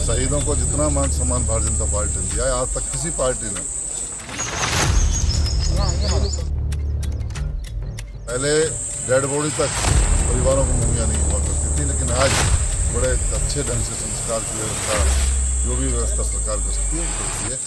शहीदों को जितना मान सम्मान भारतीय जनता पार्टी ने दिया है आज तक किसी पार्टी ने। पहले डेड बॉडी तक परिवारों को मुहैया नहीं हुआ करती थी, लेकिन आज बड़े अच्छे ढंग से संस्कार की व्यवस्था, जो भी व्यवस्था सरकार कर सकती है वो करती है।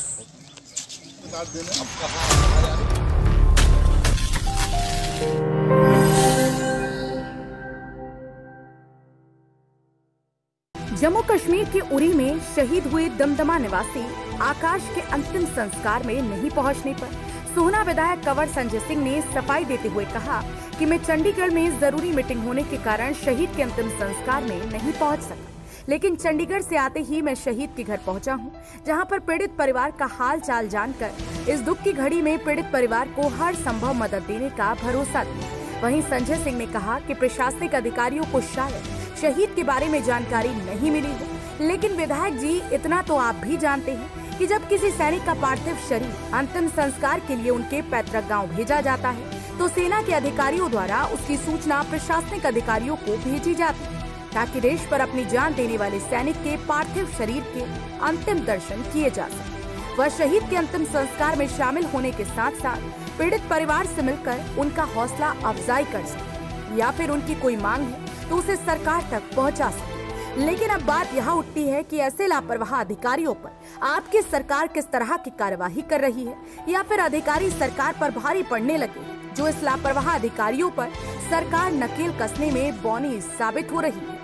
जम्मू कश्मीर के उरी में शहीद हुए दमदमा निवासी आकाश के अंतिम संस्कार में नहीं पहुंचने पर सोहना विधायक कंवर संजय सिंह ने सफाई देते हुए कहा कि मैं चंडीगढ़ में जरूरी मीटिंग होने के कारण शहीद के अंतिम संस्कार में नहीं पहुंच सका, लेकिन चंडीगढ़ से आते ही मैं शहीद के घर पहुंचा हूं, जहां पर पीड़ित परिवार का हाल चाल जानकर इस दुख की घड़ी में पीड़ित परिवार को हर संभव मदद देने का भरोसा दिया। वहीं संजय सिंह ने कहा कि प्रशासनिक अधिकारियों को शायद शहीद के बारे में जानकारी नहीं मिली है, लेकिन विधायक जी इतना तो आप भी जानते हैं कि जब किसी सैनिक का पार्थिव शरीर अंतिम संस्कार के लिए उनके पैतृक गांव भेजा जाता है तो सेना के अधिकारियों द्वारा उसकी सूचना प्रशासनिक अधिकारियों को भेजी जाती है, ताकि देश पर अपनी जान देने वाले सैनिक के पार्थिव शरीर के अंतिम दर्शन किए जा सके। वह शहीद के अंतिम संस्कार में शामिल होने के साथ साथ पीड़ित परिवार से मिलकर उनका हौसला अफजाई कर सके, या फिर उनकी कोई मांग है तो उसे सरकार तक पहुंचा सके। लेकिन अब बात यहाँ उठती है कि ऐसे लापरवाह अधिकारियों पर आपकी सरकार किस तरह की कार्यवाही कर रही है, या फिर अधिकारी सरकार पर भारी पड़ने लगे जो इस लापरवाह अधिकारियों पर सरकार नकेल कसने में बौनी साबित हो रही है।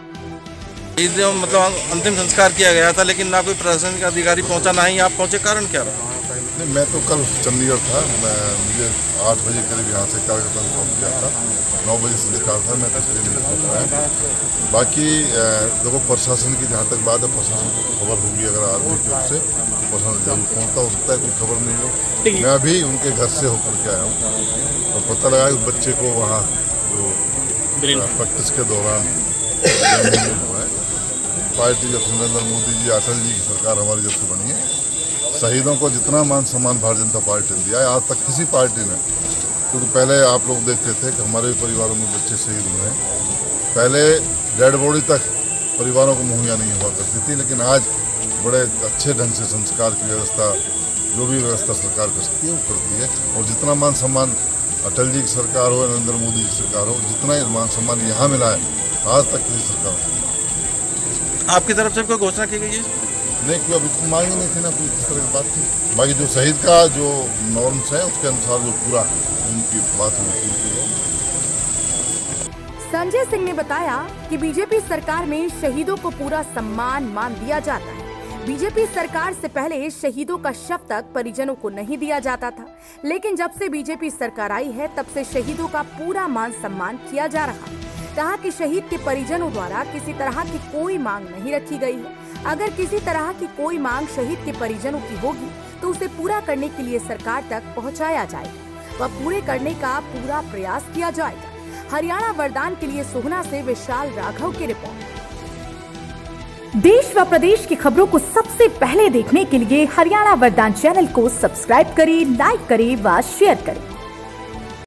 मतलब अंतिम संस्कार किया गया था, लेकिन ना कोई प्रशासनिक अधिकारी पहुंचा, ना ही आप पहुंचे, कारण क्या रहा? नहीं, मैं तो कल चंडीगढ़ था। मुझे 8 बजे करीब यहाँ से कार्यकर्ता ने फोन किया था, 9 बजे संस्कार था, मैं तस्वीर नहीं पहुँच पाया। बाकी देखो, प्रशासन की जहाँ तक बात है, प्रशासन को खबर होगी अगर आदमी की ओर से, प्रशासन जरूर पहुँचता हो सकता है, कोई खबर नहीं हो। मैं अभी उनके घर से होकर के आया हूँ और पता लगा उस बच्चे को वहाँ जो प्रैक्टिस के दौरान हुआ है। पार्टी जब से नरेंद्र मोदी जी, अटल जी की सरकार हमारी जब से बनी है, शहीदों को जितना मान सम्मान भारतीय जनता पार्टी ने दिया है आज तक किसी पार्टी ने। क्योंकि पहले आप लोग देखते थे कि हमारे परिवारों में बच्चे शहीद हुए हैं, पहले डेड बॉडी तक परिवारों को मुहैया नहीं हुआ करती थी, लेकिन आज बड़े अच्छे ढंग से संस्कार की व्यवस्था, जो भी व्यवस्था सरकार कर सकती है वो करती है। और जितना मान सम्मान अटल जी की सरकार हो, नरेंद्र मोदी की सरकार हो, जितना मान सम्मान यहाँ मिला है आज तक किसी सरकार को। आपकी तरफ से कोई घोषणा की गई है? नहीं, कोई अभी तो मांगी नहीं थी ना, कोई इस तरह की बात थी। बाकी जो शहीद का जो नॉर्म्स है उसके अनुसार जो पूरा उनकी बात हुई। संजय सिंह ने बताया कि बीजेपी सरकार में शहीदों को पूरा सम्मान मान दिया जाता है। बीजेपी सरकार से पहले शहीदों का शव तक परिजनों को नहीं दिया जाता था, लेकिन जब से बीजेपी सरकार आई है तब से शहीदों का पूरा मान सम्मान किया जा रहा है। कहा कि शहीद के परिजनों द्वारा किसी तरह की कोई मांग नहीं रखी गई है। अगर किसी तरह की कोई मांग शहीद के परिजनों की होगी तो उसे पूरा करने के लिए सरकार तक पहुंचाया जाएगा, वह पूरे करने का पूरा प्रयास किया जाएगा। हरियाणा वरदान के लिए सोहना से विशाल राघव की रिपोर्ट। देश व प्रदेश की खबरों को सबसे पहले देखने के लिए हरियाणा वरदान चैनल को सब्सक्राइब करें, लाइक करें व शेयर करें।